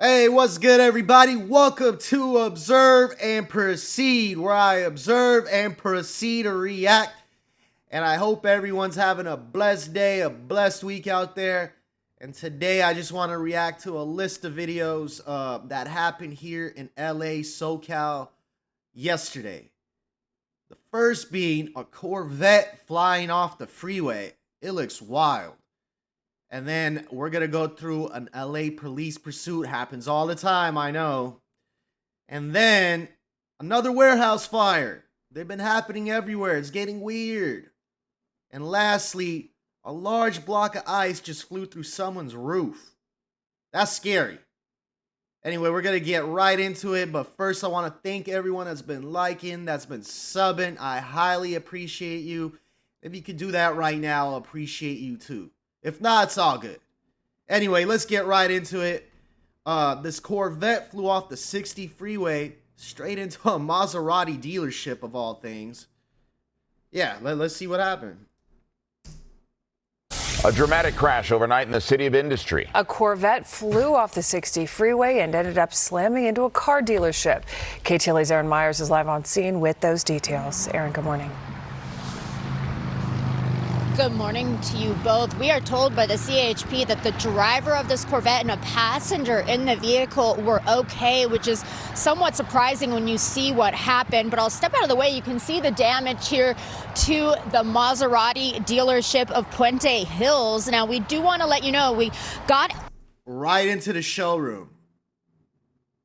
Hey, what's good, everybody? Welcome to Observe and Proceed, where I observe and proceed to react. And I hope everyone's having a blessed day, a blessed week out there. And today I just want to react to a list of videos that happened here in LA, Socal, yesterday. The first being a Corvette flying off the freeway. It looks wild. And then we're going to go through an LA police pursuit. Happens all the time, I know. And then another warehouse fire. They've been happening everywhere. It's getting weird. And lastly, a large block of ice just flew through someone's roof. That's scary. Anyway, we're going to get right into it. But first, I want to thank everyone that's been liking, that's been subbing. I highly appreciate you. If you could do that right now, I'll appreciate you too. If not, it's all good. Anyway, let's get right into it. This Corvette flew off the 60 freeway straight into a Maserati dealership of all things. Yeah, let's see what happened. A dramatic crash overnight in the city of Industry. A Corvette flew off the 60 freeway and ended up slamming into a car dealership. KTLA's Aaron Myers is live on scene with those details. Aaron, good morning. Good morning to you both. We are told by the CHP that the driver of this Corvette and a passenger in the vehicle were okay, which is somewhat surprising when you see what happened. But I'll step out of the way. You can see the damage here to the Maserati dealership of Puente Hills. Now, we do want to let you know we got right into the showroom.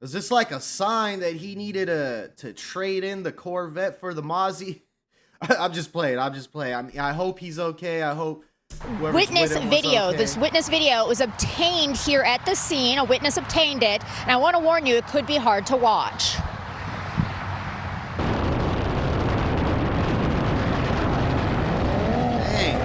Is this like a sign that he needed to trade in the Corvette for the Mozzie? I'm just playing. I mean, I hope he's okay. I hope witness video. Okay. This witness video was obtained here at the scene. A witness obtained it. And I want to warn you, it could be hard to watch. Dang.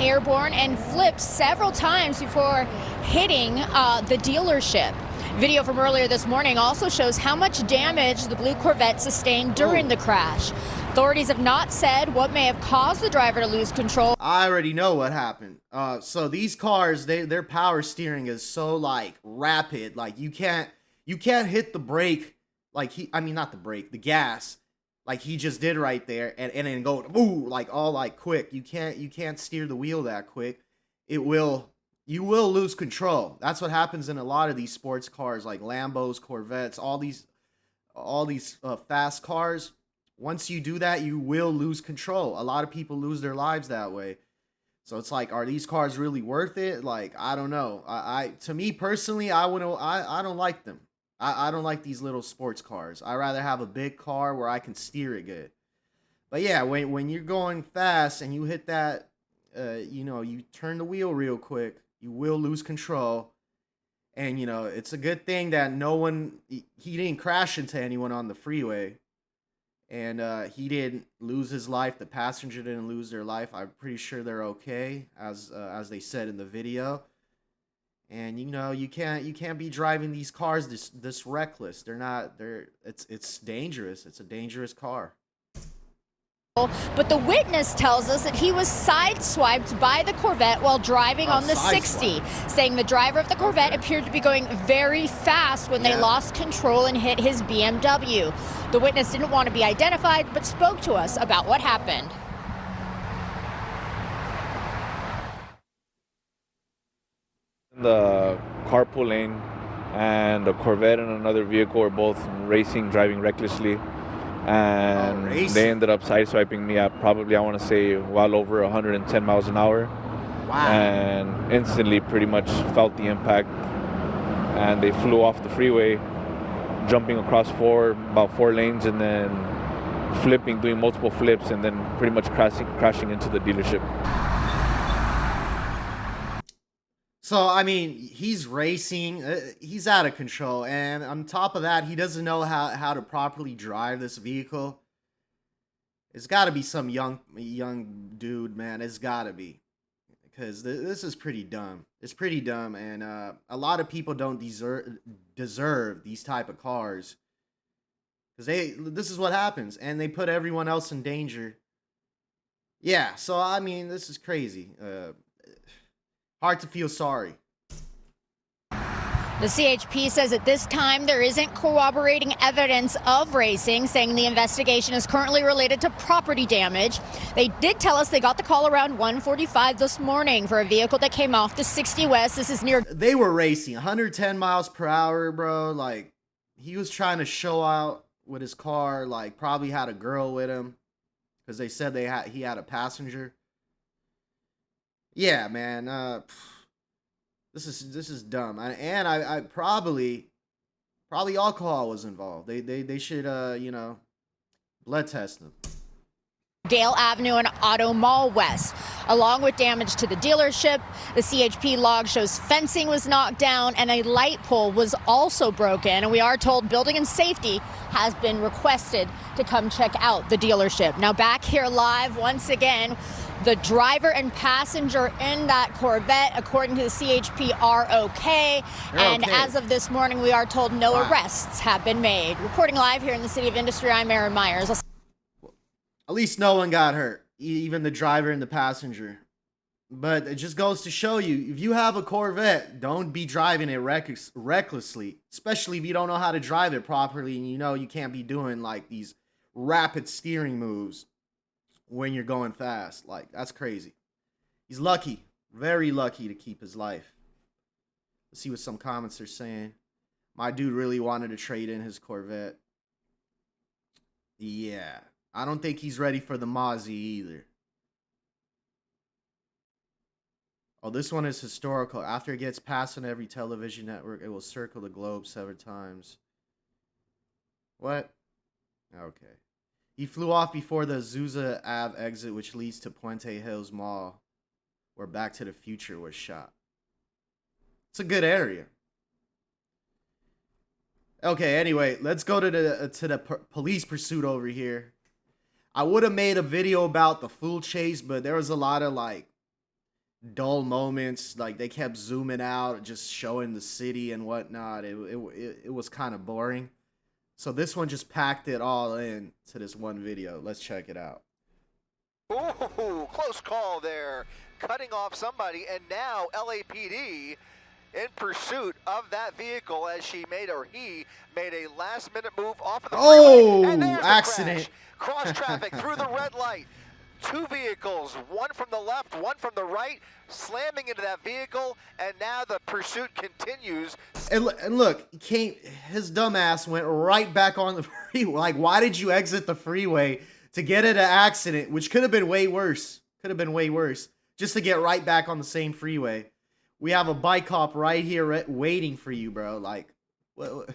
Airborne and flipped several times before hitting the dealership. Video from earlier this morning also shows how much damage the blue Corvette sustained during the crash. Authorities have not said what may have caused the driver to lose control. I already know what happened. So these cars, their power steering is so like rapid, like you can't hit the brake like the gas, like he just did right there, and then go ooh like all like quick. You can't steer the wheel that quick. You will lose control. That's what happens in a lot of these sports cars, like Lambos, Corvettes, all these fast cars. Once you do that, you will lose control. A lot of people lose their lives that way. So it's like, are these cars really worth it? Like, I don't know. To me personally, I don't like them. I don't like these little sports cars. I rather have a big car where I can steer it good. But yeah, when you're going fast and you hit that, you turn the wheel real quick, you will lose control. And, it's a good thing that he didn't crash into anyone on the freeway. And he didn't lose his life. The passenger didn't lose their life. I'm pretty sure they're okay, as they said in the video. And, you can't be driving these cars this reckless. It's dangerous. It's a dangerous car. But the witness tells us that he was sideswiped by the Corvette while driving on the 60, saying the driver of the Corvette appeared to be going very fast when they lost control and hit his BMW. The witness didn't want to be identified, but spoke to us about what happened. The carpool lane and the Corvette and another vehicle were both racing, driving recklessly. And they ended up sideswiping me at probably, I want to say, well over 110 miles an hour. Wow. And instantly pretty much felt the impact. And they flew off the freeway, jumping across about four lanes, and then flipping, doing multiple flips, and then pretty much crashing into the dealership. So, I mean, he's racing, he's out of control, and on top of that, he doesn't know how to properly drive this vehicle. It's got to be some young dude, man. It's got to be, because this is pretty dumb. It's pretty dumb, and a lot of people don't deserve these type of cars, because this is what happens, and they put everyone else in danger. Yeah, so, I mean, this is crazy. Hard to feel sorry. The CHP says at this time there isn't corroborating evidence of racing, saying the investigation is currently related to property damage. They did tell us they got the call around 1:45 this morning for a vehicle that came off the 60 West. This is near. They were racing 110 miles per hour, bro. Like, he was trying to show out with his car, like probably had a girl with him because they said he had a passenger. Yeah, man. This is dumb. And I probably alcohol was involved. They should blood test them. Gale Avenue and Auto Mall West. Along with damage to the dealership, the CHP log shows fencing was knocked down and a light pole was also broken. And we are told building and safety has been requested to come check out the dealership. Now back here live once again, the driver and passenger in that Corvette, according to the CHP, are okay. And as of this morning, we are told no arrests have been made. Reporting live here in the City of Industry, I'm Erin Myers. At least no one got hurt, even the driver and the passenger. But it just goes to show you, if you have a Corvette, don't be driving it recklessly, especially if you don't know how to drive it properly and you know you can't be doing like these rapid steering moves when you're going fast. Like, that's crazy. He's lucky, very lucky to keep his life. Let's see what some comments are saying. My dude really wanted to trade in his Corvette. Yeah. I don't think he's ready for the Mozzie either. Oh, this one is historical. After it gets passed on every television network, it will circle the globe 7 times. What? Okay. He flew off before the Azusa Ave exit, which leads to Puente Hills Mall, where Back to the Future was shot. It's a good area. Okay, anyway, let's go to the police pursuit over here. I would have made a video about the fool chase, but there was a lot of like dull moments. Like they kept zooming out, just showing the city and whatnot. It was kind of boring. So this one just packed it all in to this one video. Let's check it out. Ooh, close call there. Cutting off somebody, and now LAPD in pursuit of that vehicle as he made a last-minute move off of the freeway. And there's accident. Cross traffic through the red light. 2 vehicles, one from the left, one from the right, slamming into that vehicle, and now the pursuit continues. And look, his dumb ass went right back on the freeway. Like, why did you exit the freeway to get in an accident, which could have been way worse? Could have been way worse. Just to get right back on the same freeway. We have a bike cop right here waiting for you, bro. Like, what?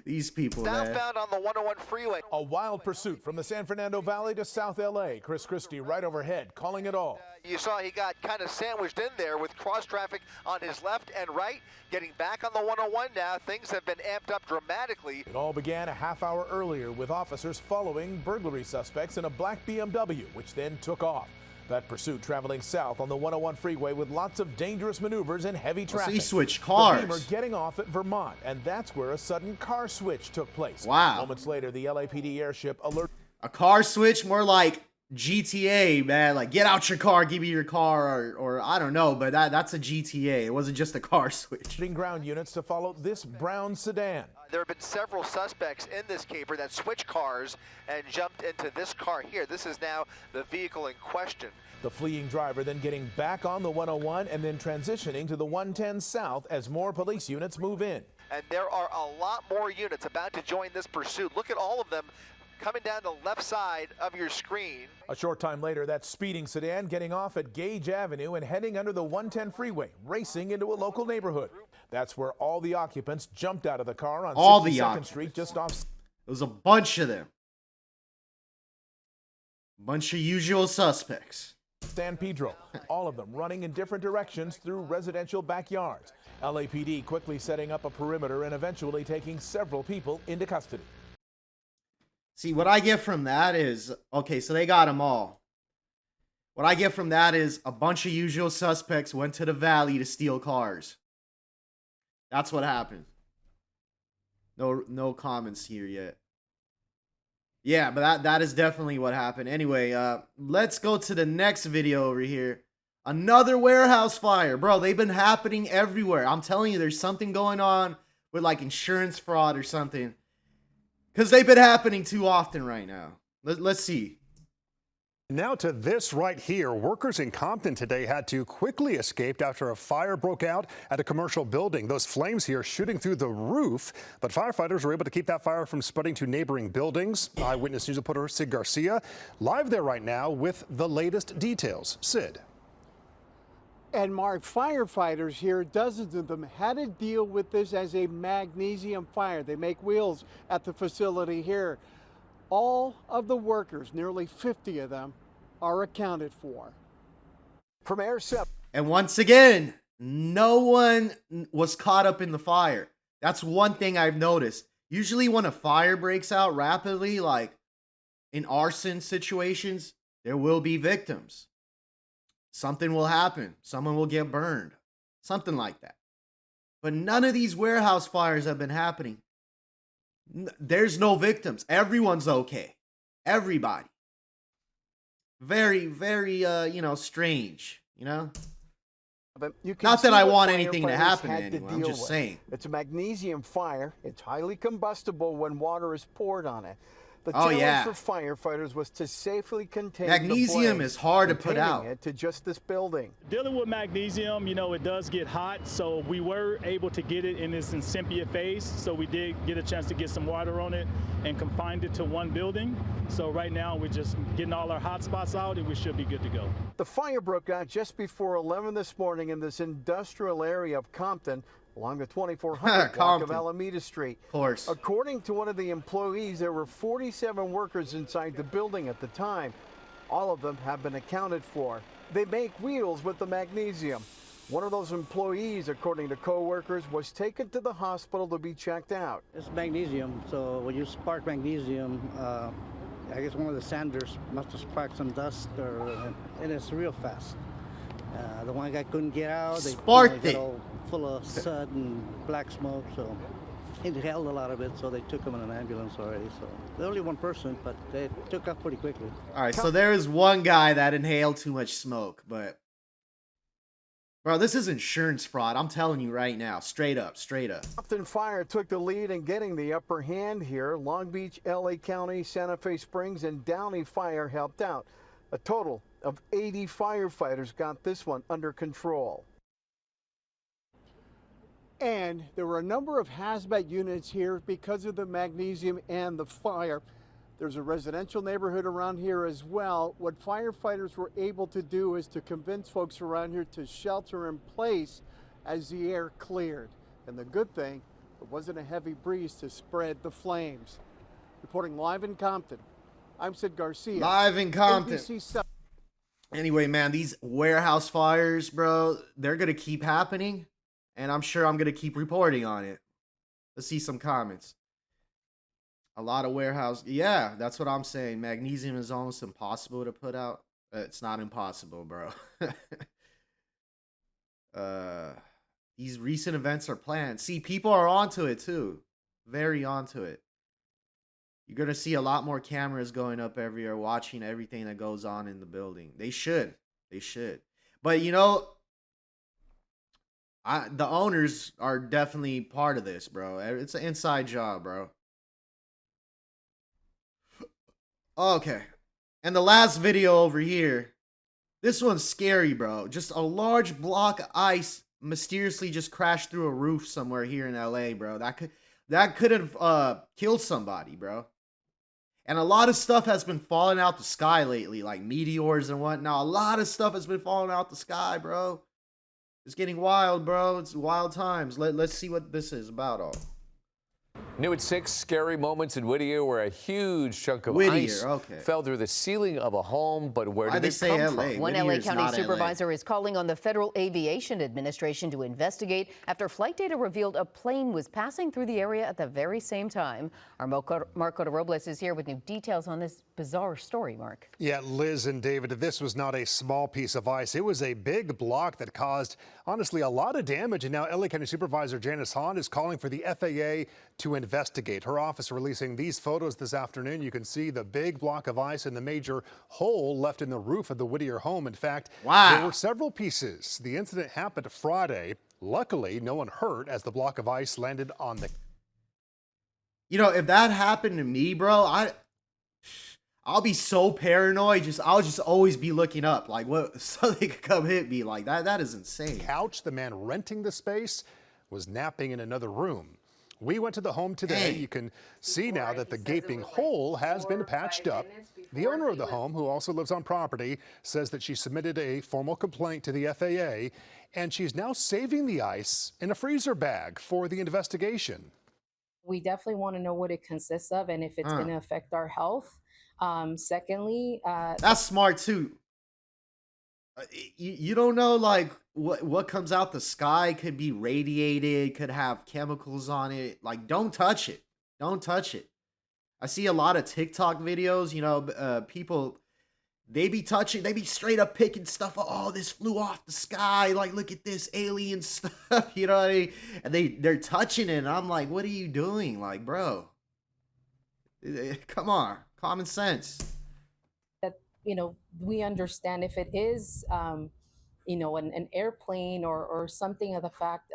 These people, Southbound on the 101 freeway. A wild pursuit from the San Fernando Valley to South LA. Chris Christie right overhead, calling it all. You saw he got kind of sandwiched in there with cross traffic on his left and right. Getting back on the 101 now, things have been amped up dramatically. It all began a half hour earlier with officers following burglary suspects in a black BMW, which then took off. That pursuit traveling south on the 101 freeway with lots of dangerous maneuvers and heavy traffic. So he switched cars. The Beamer getting off at Vermont, and that's where a sudden car switch took place. Wow. Moments later, the LAPD airship alert. A car switch? More like GTA, man. Like, get out your car, give me your car, or I don't know, but that's a GTA. It wasn't just a car switch. Ground units to follow this brown sedan. There have been several suspects in this caper that switched cars and jumped into this car here. This is now the vehicle in question. The fleeing driver then getting back on the 101 and then transitioning to the 110 south as more police units move in. And there are a lot more units about to join this pursuit. Look at all of them coming down the left side of your screen. A short time later, that speeding sedan getting off at Gage Avenue and heading under the 110 freeway, racing into a local neighborhood. That's where all the occupants jumped out of the car on 62nd Street just off. It was a bunch of them. Bunch of usual suspects. San Pedro, all of them running in different directions through residential backyards. LAPD quickly setting up a perimeter and eventually taking several people into custody. See, what I get from that is, okay, so they got them all. What I get from that is a bunch of usual suspects went to the valley to steal cars. That's what happened. No comments here yet. Yeah, but that is definitely what happened. Anyway, let's go to the next video over here. Another warehouse fire. Bro, they've been happening everywhere. I'm telling you, there's something going on with like insurance fraud or something. Because they've been happening too often right now. Let's see. Now to this right here. Workers in Compton today had to quickly escape after a fire broke out at a commercial building. Those flames here shooting through the roof, but firefighters were able to keep that fire from spreading to neighboring buildings. Eyewitness News reporter Sid Garcia live there right now with the latest details. Sid. And Mark, firefighters here, dozens of them, had to deal with this as a magnesium fire. They make wheels at the facility here. All of the workers, nearly 50 of them, are accounted for. From Air 7. And once again, no one was caught up in the fire. That's one thing I've noticed. Usually when a fire breaks out rapidly, like in arson situations, there will be victims. Something will happen. Someone will get burned. Something like that. But none of these warehouse fires have been happening. There's no victims. Everyone's okay. Everybody. Very, very, strange, But you can Not that see I what want anything to firefighters happen to had anyone. I'm deal just with. saying. It's a magnesium fire. It's highly combustible when water is poured on it. The Oh, challenge yeah. for firefighters was to safely contain Magnesium the is hard to put containing out. it to just this building. Dealing with magnesium, it does get hot, so we were able to get it in its incipient phase. So we did get a chance to get some water on it and confined it to one building. So right now we're just getting all our hot spots out and we should be good to go. The fire broke out just before 11 this morning in this industrial area of Compton, along the 2400 block of Alameda Street. Of course. According to one of the employees, there were 47 workers inside the building at the time. All of them have been accounted for. They make wheels with the magnesium. One of those employees, according to co-workers, was taken to the hospital to be checked out. It's magnesium, so when you spark magnesium, I guess one of the sanders must have sparked some dust, and it's real fast. The one guy couldn't get out. They Sparked got it. all full of soot and black smoke, so he inhaled a lot of it, so they took him in an ambulance already. So there's only one person, but they took off pretty quickly. All right, so there is one guy that inhaled too much smoke, but bro, this is insurance fraud. I'm telling you right now, straight up. Compton Fire took the lead in getting the upper hand here. Long Beach, LA County, Santa Fe Springs, and Downey Fire helped out. A total of 80 firefighters got this one under control. And there were a number of hazmat units here because of the magnesium and the fire. There's a residential neighborhood around here as well. What firefighters were able to do is to convince folks around here to shelter in place as the air cleared. And the good thing, it wasn't a heavy breeze to spread the flames. Reporting live in Compton, I'm Sid Garcia. Live in Compton. ABC 7. Anyway, man, these warehouse fires, bro, they're going to keep happening. And I'm sure I'm going to keep reporting on it. Let's see some comments. A lot of warehouse. Yeah, that's what I'm saying. Magnesium is almost impossible to put out. It's not impossible, bro. These recent events are planned. See, people are onto it too. Very onto it. You're going to see a lot more cameras going up everywhere watching everything that goes on in the building. They should. But, the owners are definitely part of this, bro. It's an inside job, bro. Okay. And the last video over here. This one's scary, bro. Just a large block of ice mysteriously just crashed through a roof somewhere here in LA, bro. That could have killed somebody, bro. And a lot of stuff has been falling out the sky lately, like meteors and whatnot. A lot of stuff has been falling out the sky, bro. It's getting wild, bro. It's wild times. Let's see what this is about all. New at 6, scary moments in Whittier where a huge chunk of ice fell through the ceiling of a home, but where did it come from? One LA County supervisor is calling on the Federal Aviation Administration to investigate after flight data revealed a plane was passing through the area at the very same time. Our Marco Robles is here with new details on this bizarre story, Mark. Yeah, Liz and David, this was not a small piece of ice. It was a big block that caused, honestly, a lot of damage. And now LA County Supervisor Janice Hahn is calling for the FAA to investigate. Her office releasing these photos this afternoon. You can see the big block of ice and the major hole left in the roof of the Whittier home. In fact, there were several pieces. The incident happened Friday. Luckily, no one hurt as the block of ice landed on the... You know, if that happened to me, bro, I'll be so paranoid. I'll just always be looking up, like, what, something could come hit me. Like that is insane. Couch. The man renting the space was napping in another room. We went to the home today. You can see now that the gaping hole has been patched up. The owner of the home, who also lives on property, says that she submitted a formal complaint to the FAA, and she's now saving the ice in a freezer bag for the investigation. We definitely want to know what it consists of and if it's going to affect our health. Secondly, that's smart too. You don't know, like, what comes out the sky could be radiated, could have chemicals on it. Like, don't touch it. Don't touch it. I see a lot of TikTok videos, you know, people, they be straight up picking stuff up. Oh, this flew off the sky. Like, look at this alien stuff, you know what I mean? And they're touching it, and I'm like, what are you doing? Like, bro, come on. Common sense. That, you know, we understand if it is, you know, an airplane or something of the fact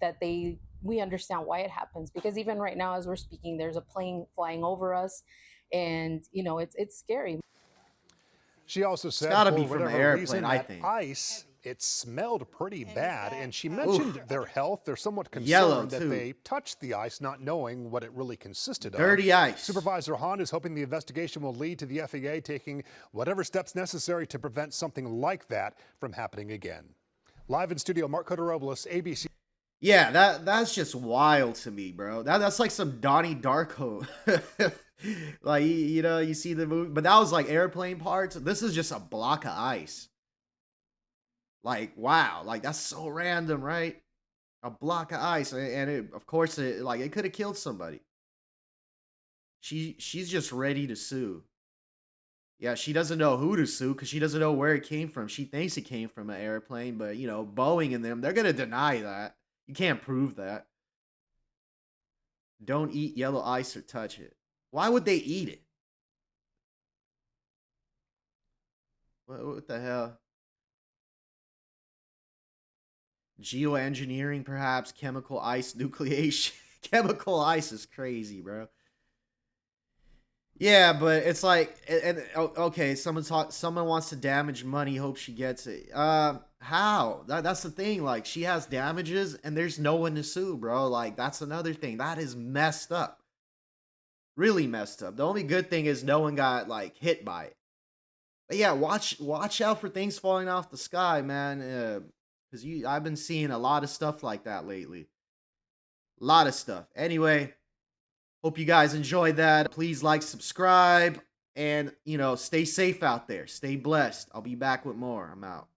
that we understand why it happens. Because even right now, as we're speaking, there's a plane flying over us, and, you know, it's scary. She also said, it's gotta be from the airplane, I think. Ice, it smelled pretty bad, and she mentioned their health. They're somewhat concerned that they touched the ice, not knowing what it really consisted of. Dirty ice. Supervisor Hahn is hoping the investigation will lead to the FAA taking whatever steps necessary to prevent something like that from happening again. Live in studio, Mark Cotorobles, ABC. Yeah, that's just wild to me, bro. That's like some Donnie Darko. Like, you know, you see the movie, but that was like airplane parts. This is just a block of ice. Like, wow, like that's so random, right? A block of ice, and it, of course, it could have killed somebody. She's just ready to sue. Yeah, she doesn't know who to sue because she doesn't know where it came from. She thinks it came from an airplane, but, you know, Boeing and them, they're gonna deny that. You can't prove that. Don't eat yellow ice or touch it. Why would they eat it? What the hell? Geoengineering, perhaps. Chemical ice nucleation. Chemical ice is crazy, bro. Yeah, but it's like, okay, someone wants to damage money, hope she gets it. How? That's the thing. Like, she has damages and there's no one to sue, bro. Like, that's another thing. That is messed up. Really messed up. The only good thing is no one got, like, hit by it. But yeah, watch out for things falling off the sky, man. Because I've been seeing a lot of stuff like that lately. A lot of stuff. Anyway, hope you guys enjoyed that. Please like, subscribe, and, you know, stay safe out there. Stay blessed. I'll be back with more. I'm out.